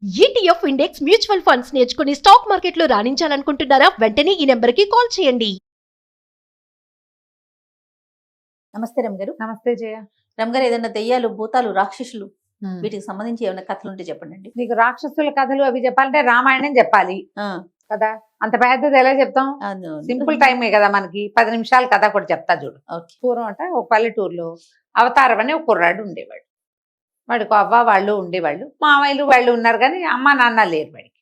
ETF index mutual funds నేర్చుకుని stock మార్కెట్లో రాణించాలనుకుంటున్నారా? వెంటనే ఈ నెంబర్కి కాల్ చేయండి. నమస్తే రమగారు. నమస్తే జయ. రమగారు, ఏదైనా దెయ్యాలు, భూతాలు, రాక్షసులు వీటికి సంబంధించి ఏమైనా కథలు ఉంటే చెప్పండి. నీకు రాక్షసుల కథలు అవి చెప్పాలంటే రామాయణం చెప్పాలి కదా, అంత పెద్దది ఎలా చెప్తాం? సింపుల్ టైమే కదా మనకి, 10 నిమిషాల కథ కూడా చెప్తా చూడు. పూర్వం అంటే ఒక పల్లెటూరులో అవతారం అని ఒక కుర్రాడు ఉండేవాడు. వాడికి అవ్వ వాళ్ళు ఉండేవాళ్ళు, మామయ్యలు వాళ్ళు ఉన్నారు, కానీ అమ్మ నాన్న లేరు వాడికి.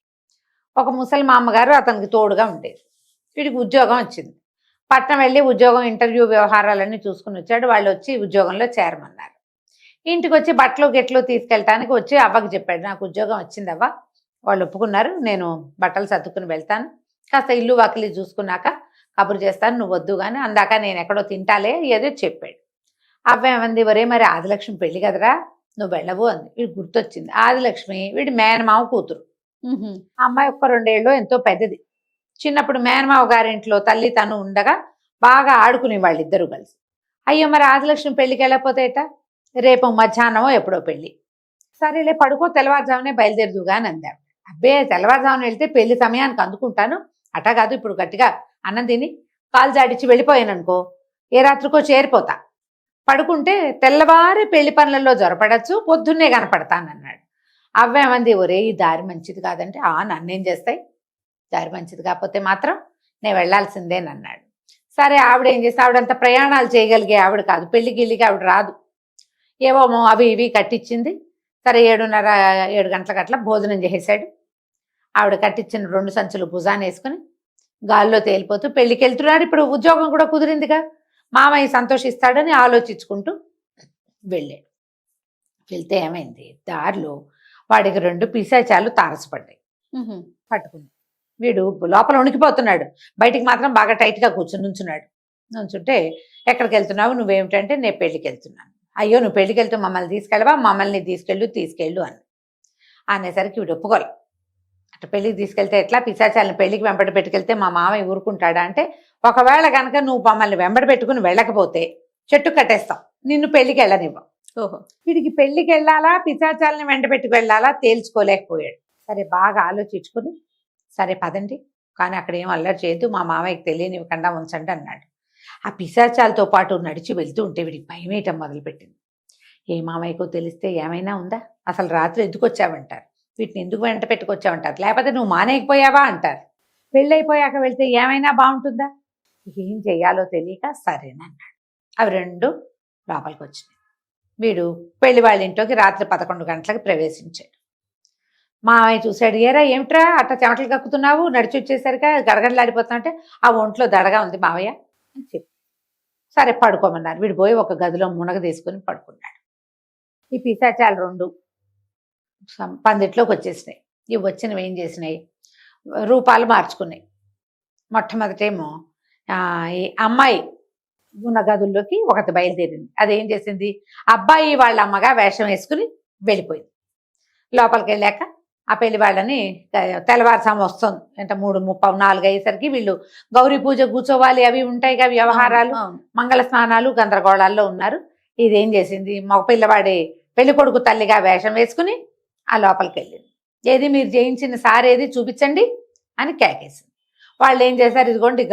ఒక ముసలి మామగారు అతనికి తోడుగా ఉండేది. వీడికి ఉద్యోగం వచ్చింది. పట్నం వెళ్ళి ఉద్యోగం ఇంటర్వ్యూ వ్యవహారాలన్నీ చూసుకుని వచ్చాడు. వాళ్ళు వచ్చి ఉద్యోగంలో చేరమన్నారు. ఇంటికి వచ్చి బట్టలు గిట్లు తీసుకెళ్ళటానికి వచ్చి అవ్వకి చెప్పాడు, నాకు ఉద్యోగం వచ్చింది అవ్వ, వాళ్ళు ఒప్పుకున్నారు, నేను బట్టలు సర్దుకుని వెళ్తాను, కాస్త ఇల్లు వాకిలి చూసుకున్నాక కబురు చేస్తాను, నువ్వు వద్దు కానీ అందాక నేను ఎక్కడో తింటాలే ఏదో చెప్పాడు. అవ్వ ఏమంది, ఒరే మరి ఆదిలక్ష్మి పెళ్లి కదరా, నువ్వు వెళ్ళవు అంది. వీడు గుర్తొచ్చింది, ఆదిలక్ష్మి వీడి మేనమావ కూతురు. ఆ అమ్మాయి ఒక్క 2 ఏళ్ళు ఎంతో పెద్దది. చిన్నప్పుడు మేనమావ గారింట్లో తల్లి తను ఉండగా బాగా ఆడుకునే వాళ్ళు ఇద్దరు కలిసి. అయ్యో మరి ఆదిలక్ష్మి పెళ్లికి వెళ్ళకపోతే ఎట్టా, రేపు మధ్యాహ్నమో ఎప్పుడో పెళ్లి, సరేలే పడుకో తెల్లవారుజామునే బయలుదేరుదుగా అని అందాం. అబ్బే తెల్లవారుజామున వెళ్తే పెళ్లి సమయానికి అందుకుంటాను, అటా కాదు ఇప్పుడు గట్టిగా అన్నం తిని కాలు జాడిచ్చి వెళ్ళిపోయాను అనుకో, ఏ రాత్రికో చేరిపోతా, పడుకుంటే తెల్లవారి పెళ్లి పనులలో జొరపడచ్చు, పొద్దున్నే కనపడతానన్నాడు. అవ్వేమంది, ఒరే ఈ దారి మంచిది కాదంటే, నన్నేం చేస్తాయి, దారి మంచిది కాకపోతే మాత్రం నేను వెళ్లాల్సిందేనన్నాడు. సరే ఆవిడ ఏం చేస్తే, ఆవిడంత ప్రయాణాలు చేయగలిగే ఆవిడ కాదు, పెళ్లి గిల్లికి ఆవిడ రాదు, ఏవోమో అవి ఇవి కట్టించింది. సరే 7:30 గంటల గట్ల భోజనం చేసేశాడు. ఆవిడ కట్టించిన 2 సంచులు భుజాన్ని వేసుకుని గాల్లో తేలిపోతూ పెళ్లికి వెళ్తున్నాడు. ఇప్పుడు ఉద్యోగం కూడా కుదిరిందిగా, మామయ్య సంతోషిస్తాడని ఆలోచించుకుంటూ వెళ్ళాడు. వెళ్తే ఏమైంది, దారిలో వాడికి 2 పిశాచాలు తారసపడ్డాయి. పట్టుకుంది. వీడు లోపల ఉనికిపోతున్నాడు, బయటికి మాత్రం బాగా టైట్గా నుంచున్నాడు. నుంచుంటే ఎక్కడికి వెళ్తున్నావు, నువ్వేమిటంటే నేను పెళ్లికి వెళ్తున్నాను. అయ్యో నువ్వు పెళ్లికి వెళ్తూ మమ్మల్ని తీసుకెళ్ళవా, మమ్మల్ని తీసుకెళ్ళు అని అనేసరికి వీడు ఒప్పుకోలే. అటు పెళ్లికి తీసుకెళ్తే ఎట్లా, పిశాచాలను పెళ్లికి వెంబడి పెట్టుకెళ్తే మా మామయ్య ఊరుకుంటాడా అంటే, ఒకవేళ కనుక నువ్వు మమ్మల్ని వెంబడి పెట్టుకుని వెళ్ళకపోతే చెట్టు కట్టేస్తాం, నిన్ను పెళ్లికి వెళ్ళనివ్వం. ఓహో, వీడికి పెళ్లికి వెళ్ళాలా పిశాచాలని వెంట పెట్టుకు వెళ్ళాలా తేల్చుకోలేకపోయాడు. సరే బాగా ఆలోచించుకుని, సరే పదండి కానీ అక్కడ ఏం అల్లరి చేయొద్దు, మా మామయ్యకి తెలియనివ్వకుండా ఉంచండి అన్నాడు. ఆ పిశాచాలతో పాటు నడిచి వెళ్తూ ఉంటే వీడికి భయం వేయటం మొదలుపెట్టింది. ఏ మామయ్యకో తెలిస్తే ఏమైనా ఉందా, అసలు రాత్రి ఎందుకు వచ్చావంటారు, వీటిని ఎందుకు వెంట పెట్టుకొచ్చావంటారు, లేకపోతే నువ్వు మానేయకపోయావా అంటారు, పెళ్ళైపోయాక వెళ్తే ఏమైనా బాగుంటుందా, ఏం చెయ్యాలో తెలియక సరేనన్నాడు. అవి 2 లోపలికి వచ్చినాయి. వీడు పెళ్లి వాళ్ళ ఇంట్లోకి రాత్రి 11 గంటలకు ప్రవేశించాడు. మామయ్య చూశాడు, ఏరా ఏమిట్రా అట్లా చెమటలు కక్కుతున్నావు, నడిచి వచ్చేసరికి గడగడలాడిపోతున్నా అంటే, ఆ ఒంట్లో దడగా ఉంది మావయ్య అని చెప్పి సరే పడుకోమన్నారు. వీడు పోయి ఒక గదిలో మునగ తీసుకుని పడుకున్నాడు. ఈ పిశాచాలు 2 పందిట్లోకి వచ్చేసినాయి. ఇవి వచ్చినవి ఏం చేసినాయి, రూపాలు మార్చుకున్నాయి. మొట్టమొదటేమో ఈ అమ్మాయి ఉన్న గదుల్లోకి ఒకటి బయలుదేరింది. అదేం చేసింది, అబ్బాయి వాళ్ళ అమ్మగా వేషం వేసుకుని వెళ్ళిపోయింది. లోపలికి వెళ్ళాక ఆ పెళ్లి వాళ్ళని తెల్లవారుసాము వస్తుంది అంటే 3:30, 4 అయ్యేసరికి వీళ్ళు గౌరీ పూజ కూర్చోవాలి, అవి ఉంటాయిగా వ్యవహారాలు, మంగళ స్నానాలు గందరగోళాల్లో ఉన్నారు. ఇదేం చేసింది, మగ పిల్లవాడి పెళ్లి కొడుకు తల్లిగా వేషం వేసుకుని ఆ లోపలికి వెళ్ళింది. ఏది మీరు జయించిన సారేది చూపించండి అని కేకేసింది. వాళ్ళు ఏం చేశారు, ఇదిగోండి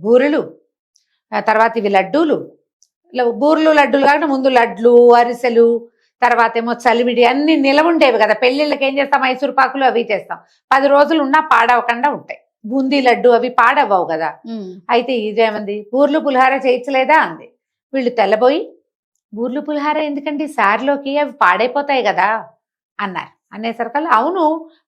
బూరెలు, తర్వాత ఇవి లడ్డూలు, బూరెలు లడ్డూలు కాకుండా ముందు లడ్లు అరిసెలు, తర్వాత ఏమో చలివిడి అన్ని నిలవుండేవి కదా, పెళ్ళిళ్ళకి ఏం చేస్తాం మైసూరు పాకులు అవి చేస్తాం, 10 రోజులు ఉన్నా పాడవకుండా ఉంటాయి. బూందీ లడ్డు అవి పాడవ్వవు కదా. అయితే ఇదేమంది, బూర్లు పులిహార చేయించలేదా అంది. వీళ్ళు తెల్లబోయి, బూర్లు పులిహార ఎందుకండి, సారిలోకి అవి పాడైపోతాయి కదా అన్నారు. అనేసరికల్లా అవును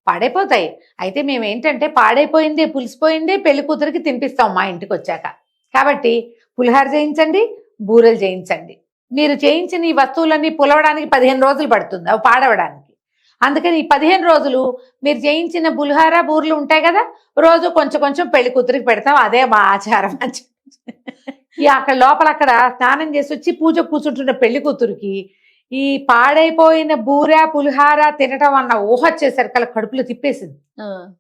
పాడైపోతాయి, అయితే మేమేంటంటే పాడైపోయింది పులిసిపోయింది పెళ్లి కూతురికి తినిపిస్తాం మా ఇంటికి వచ్చాక, కాబట్టి పులిహార చేయించండి, బూరెలు చేయించండి, మీరు చేయించిన ఈ వస్తువులన్నీ పులవడానికి 15 రోజులు పడుతుంది అవి పాడవడానికి, అందుకని ఈ 15 రోజులు మీరు చేయించిన పులిహార బూరెలు ఉంటాయి కదా, రోజు కొంచెం కొంచెం పెళ్లి కూతురికి పెడతాం, అదే మా ఆచారం అని చెప్పి అక్కడ లోపల అక్కడ స్నానం చేసి వచ్చి పూజ కూర్చుంటున్న పెళ్లి కూతురికి ఈ పాడైపోయిన బూర పులిహార తినటం అన్న ఊహ వచ్చేసరికి కడుపులో తిప్పేసింది.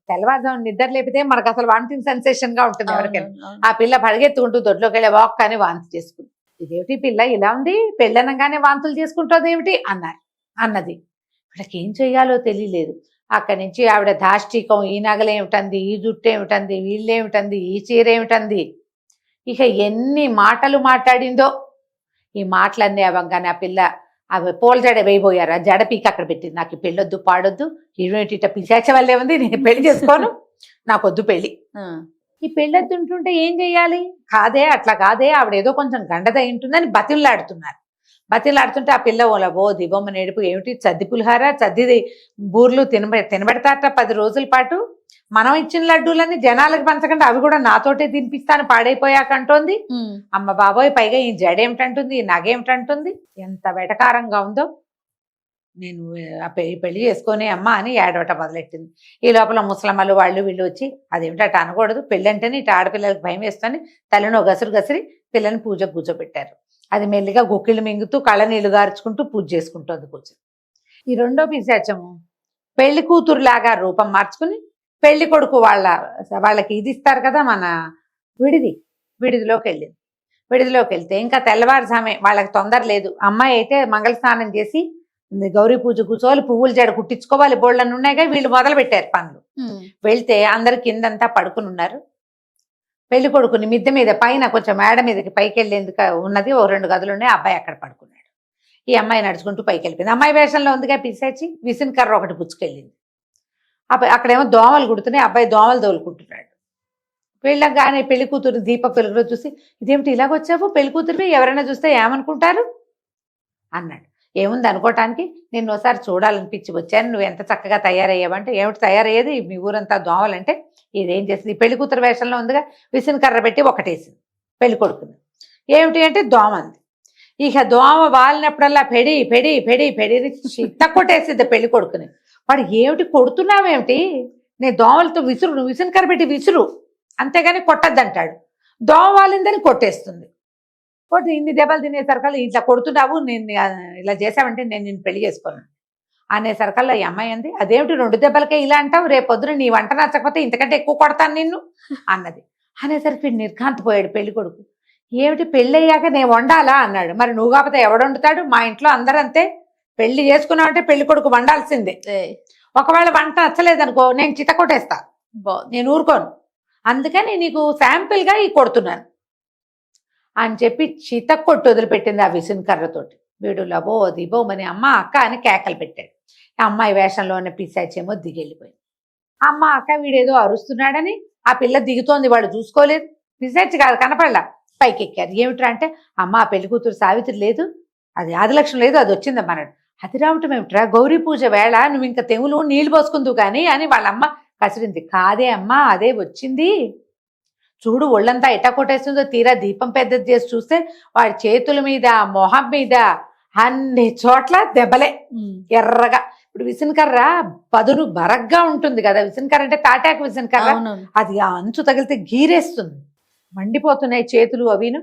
తెల్లవారుజాము నిద్ర లేపితే మనకు అసలు వామిటింగ్ సెన్సేషన్ గా ఉంటుంది ఎవరికైనా. ఆ పిల్ల పరిగెత్తుకుంటూ దొడ్లోకి వెళ్ళే వాక్ అని వాంతి చేసుకుంది. ఇదేమిటి పిల్ల ఇలా ఉంది, పెళ్ళనగానే వాంతులు చేసుకుంటుంది ఏమిటి అన్నది. వీళ్ళకి ఏం చెయ్యాలో తెలియలేదు. అక్కడి నుంచి ఆవిడ దాష్టికం, ఈ నగలేమిటంది, ఈ జుట్టు ఏమిటంది, వీళ్ళేమిటంది, ఈ చీర ఏమిటంది, ఇక ఎన్ని మాటలు మాట్లాడిందో. ఈ మాటలన్నీ అవ్వగానే ఆ పిల్ల అవి పూల జడ వేయబోయారు, ఆ జడ పీకి అక్కడ పెట్టింది. నాకు ఈ పెళ్ళొద్దు పాడొద్దు, ఇటువంటి ఇట పిశాచ వల్లే ఉంది, నేను పెళ్లి చేసుకోను, నాకొద్దు పెళ్ళి. ఈ పెళ్ళొద్దుంటుంటే ఏం చెయ్యాలి? కాదే, అట్లా కాదే, ఆవిడ ఏదో కొంచెం గండదై ఉంటుందని బతిలాడుతున్నారు. బతిలాడుతుంటే ఆ పిల్ల ఓ దిబొమ్మ నేడుపు, ఏమిటి చద్ది పులిహార, చద్ది బూర్లు తినబెడతారట 10 రోజుల పాటు. మనం ఇచ్చిన లడ్డూలని జనాలకు పంచకుండా అవి కూడా నాతోటే తినిపిస్తాను పాడైపోయాక అంటోంది. అమ్మ బాబోయ్, పైగా ఈ జడేమిటంటుంది, ఈ నగేమిటంటుంది, ఎంత వెటకారంగా ఉందో. నేను పెళ్లి చేసుకొని అమ్మ అని ఏడవట మొదలెట్టింది. ఈ లోపల ముసలమ్మలు వాళ్ళు వీళ్ళు వచ్చి, అదేమిటట అనకూడదు, పెళ్ళి అంటేనే ఇటు ఆడపిల్లలకు భయం వేసుకొని తలను గసిరి పిల్లని పూజకు కూర్చోబెట్టారు. అది మెల్లిగా గుక్కిళ్ళు మింగుతూ కళ్ళనీళ్ళు గార్చుకుంటూ పూజ చేసుకుంటోంది కూర్చొని. ఈ రెండో పిశాచము పెళ్లి కూతురులాగా రూపం మార్చుకుని పెళ్లి కొడుకు వాళ్ళకి ఇది ఇస్తారు కదా, మన విడిదిలోకి వెళ్ళింది. విడిదిలోకి వెళ్తే ఇంకా తెల్లవారుజామే, వాళ్ళకి తొందర లేదు. అమ్మాయి అయితే మంగళ స్నానం చేసి గౌరీ పూజ కూర్చోవాలి, పువ్వుల జడ కుట్టించుకోవాలి, బోళ్ళని ఉన్నాయిగా. వీళ్ళు మొదలు పెట్టారు పనులు. వెళ్తే అందరు కిందంతా పడుకుని ఉన్నారు. పెళ్లి కొడుకుని మిద్దె మీద పైన కొంచెం మేడ మీదకి పైకి వెళ్ళేందుకు ఉన్నది, 2 గదులు ఉన్నాయి. అబ్బాయి అక్కడ పడుకున్నాడు. ఈ అమ్మాయి నడుచుకుంటూ పైకి వెళ్ళిపోయింది. అమ్మాయి వేషంలో ఉందిగా పిశాచి, విసిన్ కర్ర ఒకటి పుచ్చుకెళ్ళింది. అక్కడేమో దోమలు కుడుతున్నాయి, అబ్బాయి దోమలు తోలుకుంటున్నాడు. వెళ్ళగానే పెళ్లి కూతురు దీప పెరుగులో చూసి, ఇదేమిటి ఇలాగొచ్చావు, పెళ్లి కూతురివి ఎవరైనా చూస్తే ఏమనుకుంటారు అన్నాడు. ఏముంది అనుకోవటానికి, నిన్ను ఒకసారి చూడాలనిపించి వచ్చాను, నువ్వు ఎంత చక్కగా తయారయ్యావంటే, ఏమిటి తయారయ్యేది, మీ ఊరంతా దోమలంటే ఇదేం చేసింది, పెళ్లి కూతురు వేషంలో ఉందిగా, విసిన్ కర్ర పెట్టి ఒకటేసింది పెళ్లి కొడుకుని. ఏమిటి అంటే దోమ అంది. ఇక దోమ వాలినప్పుడల్లా పెడి పెడి పెడి పెడి చిత్త కొట్టేసింది పెళ్లి కొడుకుని. వాడు ఏమిటి కొడుతున్నావేమిటి, నేను దోమలతో విసురు, నువ్వు విసిన్ కర్ర పెట్టి విసురు, అంతేగాని కొట్టద్దంటాడు. దోమ వాలిందని కొట్టేస్తుంది. కొట్టి ఇన్ని దెబ్బలు తినేసరికల్లా ఇట్లా కొడుతున్నావు, నేను ఇలా చేసావంటే నేను నిన్ను పెళ్లి చేసుకోను అనేసరికల్లా ఈ అమ్మాయి అంది, అదేమిటి 2 దెబ్బలకే ఇలా అంటావు, రేపొద్దున నీ వంట నచ్చకపోతే ఇంతకంటే ఎక్కువ కొడతాను నిన్ను అన్నది. అనేసరికి నిర్ఘాంతపోయాడు పెళ్లి కొడుకు. ఏమిటి పెళ్ళి అయ్యాక నేను వండాలా అన్నాడు. మరి నువ్వు కాకపోతే ఎవడు వండుతాడు, మా ఇంట్లో అందరంతే, పెళ్లి చేసుకున్నావంటే పెళ్లి కొడుకు వండాల్సిందే. ఒకవేళ వంట నచ్చలేదనుకో నేను చిత కొట్టేస్తా, నేను ఊరుకోను, అందుకని నీకు శాంపిల్గా ఈ కొడుతున్నాను అని చెప్పి చిత కొట్టు వదిలిపెట్టింది ఆ విసిన్ కర్రతోటి. వీడు లబో దిబోమని అమ్మ అక్క అని కేకలు పెట్టాడు. అమ్మాయి వేషంలో ఉన్న పిశాచేమో దిగెళ్ళిపోయింది. అమ్మ అక్క వీడేదో అరుస్తున్నాడని ఆ పిల్ల దిగుతోంది, వాడు చూసుకోలేదు. పిశాచి కాదు, కనపడలా. పైకి ఎక్కారు. ఏమిట్రా అంటే, అమ్మ ఆ పెళ్లి కూతురు సావిత్రి లేదు, అది ఆదిలక్ష్మి లేదు, అది వచ్చిందమ్మా అన్నాడు. అది రావటం ఏమిట్రా, గౌరీ పూజ వేళ నువ్వు ఇంకా తెగులు నీళ్ళు పోసుకుందువు కానీ అని వాళ్ళమ్మ కసిరింది. కాదే అమ్మా, అదే వచ్చింది, చూడు ఒళ్ళంతా ఎట్టా కొట్టేస్తుందో, తీరా దీపం పెద్దది చేసి చూస్తే వాడి చేతుల మీద మొహం మీద అన్ని చోట్ల దెబ్బలే ఎర్రగా. ఇప్పుడు విసినకర్ర పదును బరగ్గా ఉంటుంది కదా, విసినకర్ర అంటే తాటాకు విసినకర్ర, అది ఆ అంచు తగిలితే గీరేస్తుంది, మండిపోతున్నాయి చేతులు అవిను.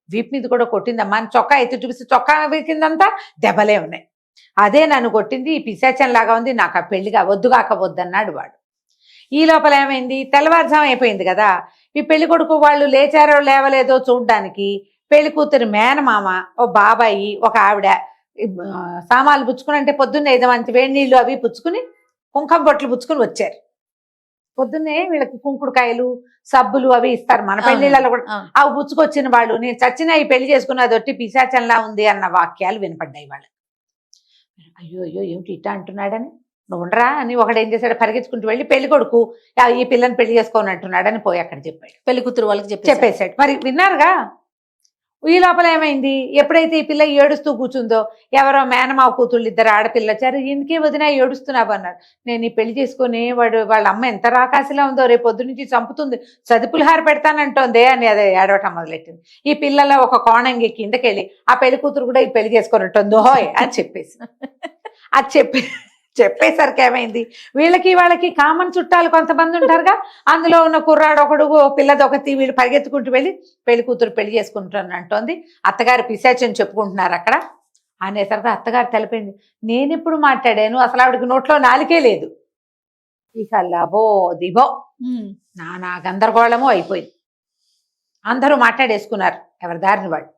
వీపు మీద కూడా కొట్టిందమ్మా అని చొక్కా ఎత్తి చూపిస్తే చొక్కా కిందంతా దెబ్బలే ఉన్నాయి. అదే నన్ను కొట్టింది, ఈ పిశాచంలాగా ఉంది, నాకు ఆ పెళ్లిగా వద్దుగాక వద్దన్నాడు వాడు. ఈ లోపల ఏమైంది, తెల్లవారుజాము అయిపోయింది కదా. ఈ పెళ్లి కొడుకు వాళ్ళు లేచారో లేవలేదో చూడ్డానికి పెళ్లి కూతురు మేనమామ, ఓ బాబాయి, ఒక ఆవిడ సామాన్లు పుచ్చుకుని, అంటే పొద్దున్నే 5 మంది వేడి నీళ్ళు అవి పుచ్చుకుని కుంకం బొట్లు పుచ్చుకుని వచ్చారు. పొద్దున్నే వీళ్ళకి కుంకుడుకాయలు సబ్బులు అవి ఇస్తారు మన పెళ్లిళ్ళలో కూడా. అవి పుచ్చుకొచ్చిన వాళ్ళు, నేను చచ్చినా ఈ పెళ్లి చేసుకున్న అదొట్టి పిశాచంలా ఉంది అన్న వాక్యాలు వినపడ్డాయి వాళ్ళకి. అయ్యో అయ్యో ఏమిటి ఇట్టా అంటున్నాడని, నువ్వు ఉండరా అని ఒకడు ఏం చేశాడు, పరిగెత్తుకుంటూ వెళ్ళి పెళ్లి కొడుకు ఈ పిల్లని పెళ్లి చేసుకోని అంటున్నాడని పోయి అక్కడ చెప్పాడు. పెళ్లి కూతురు వాళ్ళకి చెప్పేశాడు. మరి విన్నారుగా. ఈ లోపల ఏమైంది, ఎప్పుడైతే ఈ పిల్ల ఏడుస్తూ కూర్చుందో, ఎవరో మేనమావ కూతుళ్ళు 2 ఆడపిల్ల వచ్చారు. ఇందుకే వదినా ఏడుస్తున్నావు అన్నారు. నేను ఈ పెళ్లి చేసుకుని వాళ్ళ అమ్మ ఎంత రాకాసిలా ఉందో, రేపు పొద్దు నుంచి చంపుతుంది, చదుపులహార పెడతానంటోందే అని అదే ఏడవటం మొదలెట్టింది. ఈ పిల్లల ఒక కోణంగి కిందకెళ్ళి ఆ పెళ్లి కూతురు కూడా ఈ పెళ్లి చేసుకొని ఉంటుంది హోయ్ అని చెప్పేసి అది చెప్పేసరికి ఏమైంది, వాళ్ళకి కామన్ చుట్టాలు కొంతమంది ఉంటారుగా, అందులో ఉన్న కుర్రాడు ఒకడు, పిల్లది ఒకటి, వీళ్ళు పరిగెత్తుకుంటూ వెళ్ళి పెళ్లి కూతురు పెళ్లి చేసుకుంటాను అంటోంది, అత్తగారు పిశాచని చెప్పుకుంటున్నారు అక్కడ అనేసరికి అత్తగారు తెలిపింది, నేను ఇప్పుడు మాట్లాడాను, అసలు ఆవిడకి నోట్లో నాలికే లేదు. ఇక లబో దిబో నానా గందరగోళము అయిపోయింది. అందరూ మాట్లాడేసుకున్నారు ఎవరి దారిని వాళ్ళు.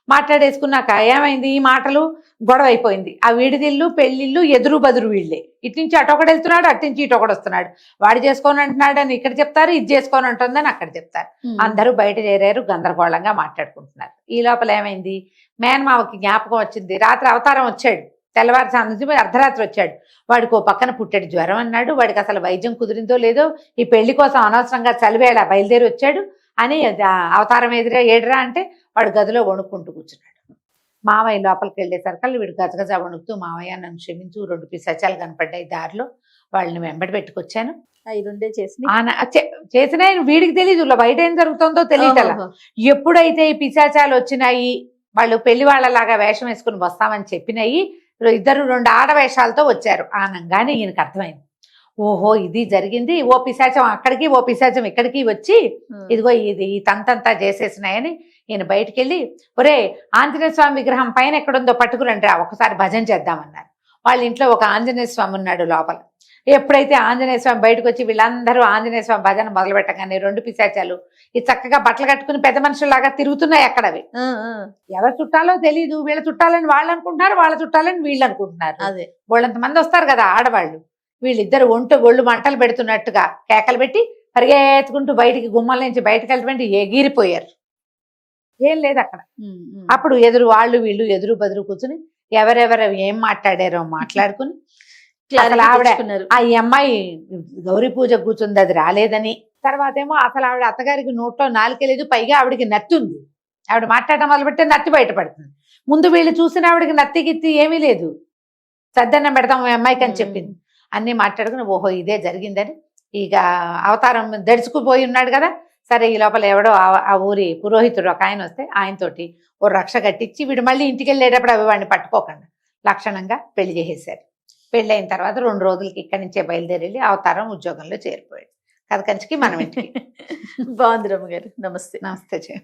మాట్లాడేసుకున్నాక ఏమైంది, ఈ మాటలు గొడవ అయిపోయింది. ఆ వీడిదిల్లు పెళ్లిళ్ళు ఎదురు బదురు వీళ్ళే. ఇటు నుంచి అటొకడు వెళ్తున్నాడు, అటు నుంచి ఇటొకడు వస్తున్నాడు. వాడు చేసుకొని అంటున్నాడు అని ఇక్కడ చెప్తారు, ఇది చేసుకొని అంటుందని అక్కడ చెప్తారు. అందరూ బయట చేరారు, గందరగోళంగా మాట్లాడుకుంటున్నారు. ఈ లోపల ఏమైంది, మేనమావకి జ్ఞాపకం వచ్చింది. రాత్రి అవతారం వచ్చాడు, తెల్లవారుజాము నుంచి అర్ధరాత్రి వచ్చాడు. వాడికి ఓ పక్కన పుట్టాడు జ్వరం అన్నాడు. వాడికి అసలు వైద్యం కుదిరిందో లేదో, ఈ పెళ్లి కోసం అనవసరంగా చలివేళ బయలుదేరి వచ్చాడు అని అవతారం ఎదురా ఏడురా అంటే వాడు గదిలో వణుక్కుంటూ కూర్చున్నాడు. మావయ్య లోపలికి వెళ్ళేసరికి వీడు గజగజ వణుకుతూ, మావయ్య నన్ను క్షమించు, 2 పిశాచాలు కనపడ్డాయి దారిలో, వాళ్ళని వెంబడి పెట్టుకొచ్చాను. అవి రెండే చేసిన వీడికి తెలియదు, బయట ఏం జరుగుతుందో తెలియటలా. ఎప్పుడైతే ఈ పిశాచాలు వచ్చినాయి, వాళ్ళు పెళ్లి వాళ్ళలాగా వేషం వేసుకుని వస్తామని చెప్పినాయి, ఇద్దరు 2 ఆడవేషాలతో వచ్చారు అనగానే ఈయనకు అర్థమైంది, ఓహో ఇది జరిగింది. ఓ పిశాచం అక్కడికి, ఓ పిశాచం ఇక్కడికి వచ్చి ఇదిగో ఇది ఈ తంతంతా చేసేసినాయని ఈయన బయటికి వెళ్ళి, ఒరే ఆంజనేయ స్వామి విగ్రహం పైన ఎక్కడుందో పట్టుకురండి, ఒకసారి భజన చేద్దామన్నారు. వాళ్ళ ఇంట్లో ఒక ఆంజనేయ స్వామి ఉన్నాడు లోపల. ఎప్పుడైతే ఆంజనేయ స్వామి బయటకు వచ్చి వీళ్ళందరూ ఆంజనేయ స్వామి భజన మొదలు పెట్టగానే 2 పిశాచాలు ఈ చక్కగా బట్టలు కట్టుకుని పెద్ద మనుషుల్లాగా తిరుగుతున్నాయి అక్కడవి. ఎవరు చుట్టాలో తెలియదు, వీళ్ళ చుట్టాలని వాళ్ళు అనుకుంటున్నారు, వాళ్ళ చుట్టాలని వీళ్ళు అనుకుంటున్నారు. అదే వాళ్ళంత మంది వస్తారు కదా ఆడవాళ్ళు, వీళ్ళిద్దరు ఒళ్ళు మంటలు పెడుతున్నట్టుగా కేకలు పెట్టి పరిగెత్తుకుంటూ బయటికి గుమ్మల నుంచి బయటకు వెళ్ళిపోయి ఎగిరిపోయారు. ఏం లేదు అక్కడ. అప్పుడు ఎదురు వాళ్ళు వీళ్ళు ఎదురు బదురు కూర్చుని ఎవరెవరు ఏం మాట్లాడారో మాట్లాడుకుని, అసలు ఆవిడ ఆ ఈ అమ్మాయి గౌరీ పూజ కూర్చుంది, అది రాలేదని. తర్వాత ఏమో అసలు ఆవిడ అత్తగారికి నోట్లో నాలుకెలేదు, పైగా ఆవిడకి నత్తి ఉంది. ఆవిడ మాట్లాడటం మొదలుపెట్టే నత్తి బయటపడుతుంది. ముందు వీళ్ళు చూసిన ఆవిడకి నత్తి గిత్తి ఏమీ లేదు, సద్దన్నం పెడతాం ఈ అమ్మాయికి అని చెప్పింది. అన్నీ మాట్లాడుకుని ఓహో ఇదే జరిగిందని ఇక అవతారం దడుచుకుపోయి ఉన్నాడు కదా. సరే ఈ లోపల ఎవడో ఆ ఊరి పురోహితుడు ఒక ఆయన వస్తే ఆయనతోటి ఓ రక్ష కట్టించి వీడు మళ్ళీ ఇంటికి వెళ్ళేటప్పుడు అవి వాడిని పట్టుకోకుండా లక్షణంగా పెళ్లి చేసేసారు. పెళ్ళి అయిన తర్వాత 2 రోజులకి ఇక్కడి నుంచే బయలుదేరి వెళ్ళి అవతారం ఉద్యోగంలో చేరిపోయాడు. కథ కంచికి మనం ఇంటికి. బాగుంది రమ్మ గారు. నమస్తే. నమస్తే.